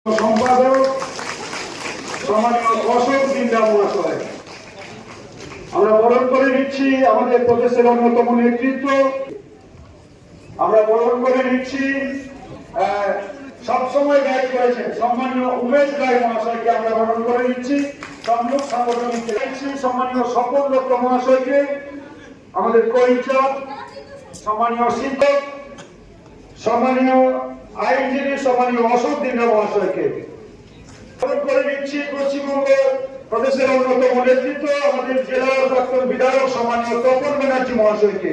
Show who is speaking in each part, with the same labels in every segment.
Speaker 1: সম্পাদক সম্মানীয় অশোক দিন্দা মহাশয়, আমরা বরণ করে নিচ্ছি আমাদের প্রদেশের অন্যতম নেতৃত্ব। আমরা বরণ করে নিচ্ছি সবসময় গাইড করেছেন সম্মানীয় উমেশ রায় মহাশয়কে আমরা বরণ করে নিচ্ছি। সম্মুখ সাংগঠনিক সম্মানীয় স্বপন দত্ত মহাশয়কে, আমাদের পরিচয় সম্মানীয় শিক্ষক, সম্মানীয় আইনজীবী সম্মানীয় অশোক দিন্দা মহাশয়কে বরণ করে নিচ্ছি। পশ্চিমবঙ্গ প্রদেশের অন্যতম নেতৃত্ব আমাদের জেলার প্রাক্তন বিধায়ক সম্মানীয় তপন ব্যানার্জি মহাশয়কে।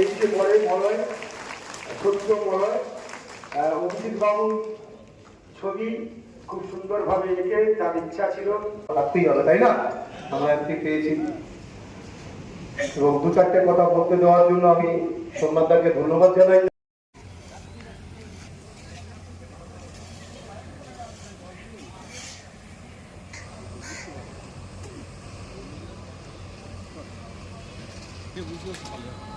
Speaker 1: এই যে পরে মলয় সত্য মলয় অভিজিৎ বাবুর ছবি খুব সুন্দর ভাবে এঁকে তার ইচ্ছা ছিল রাখতেই হবে, তাই না? আমরা একটি পেয়েছি এবং দু চারটে কথা বলতে দেওয়ার জন্য আমি সোমনাথদাকে ধন্যবাদ জানাই।
Speaker 2: বুঝতে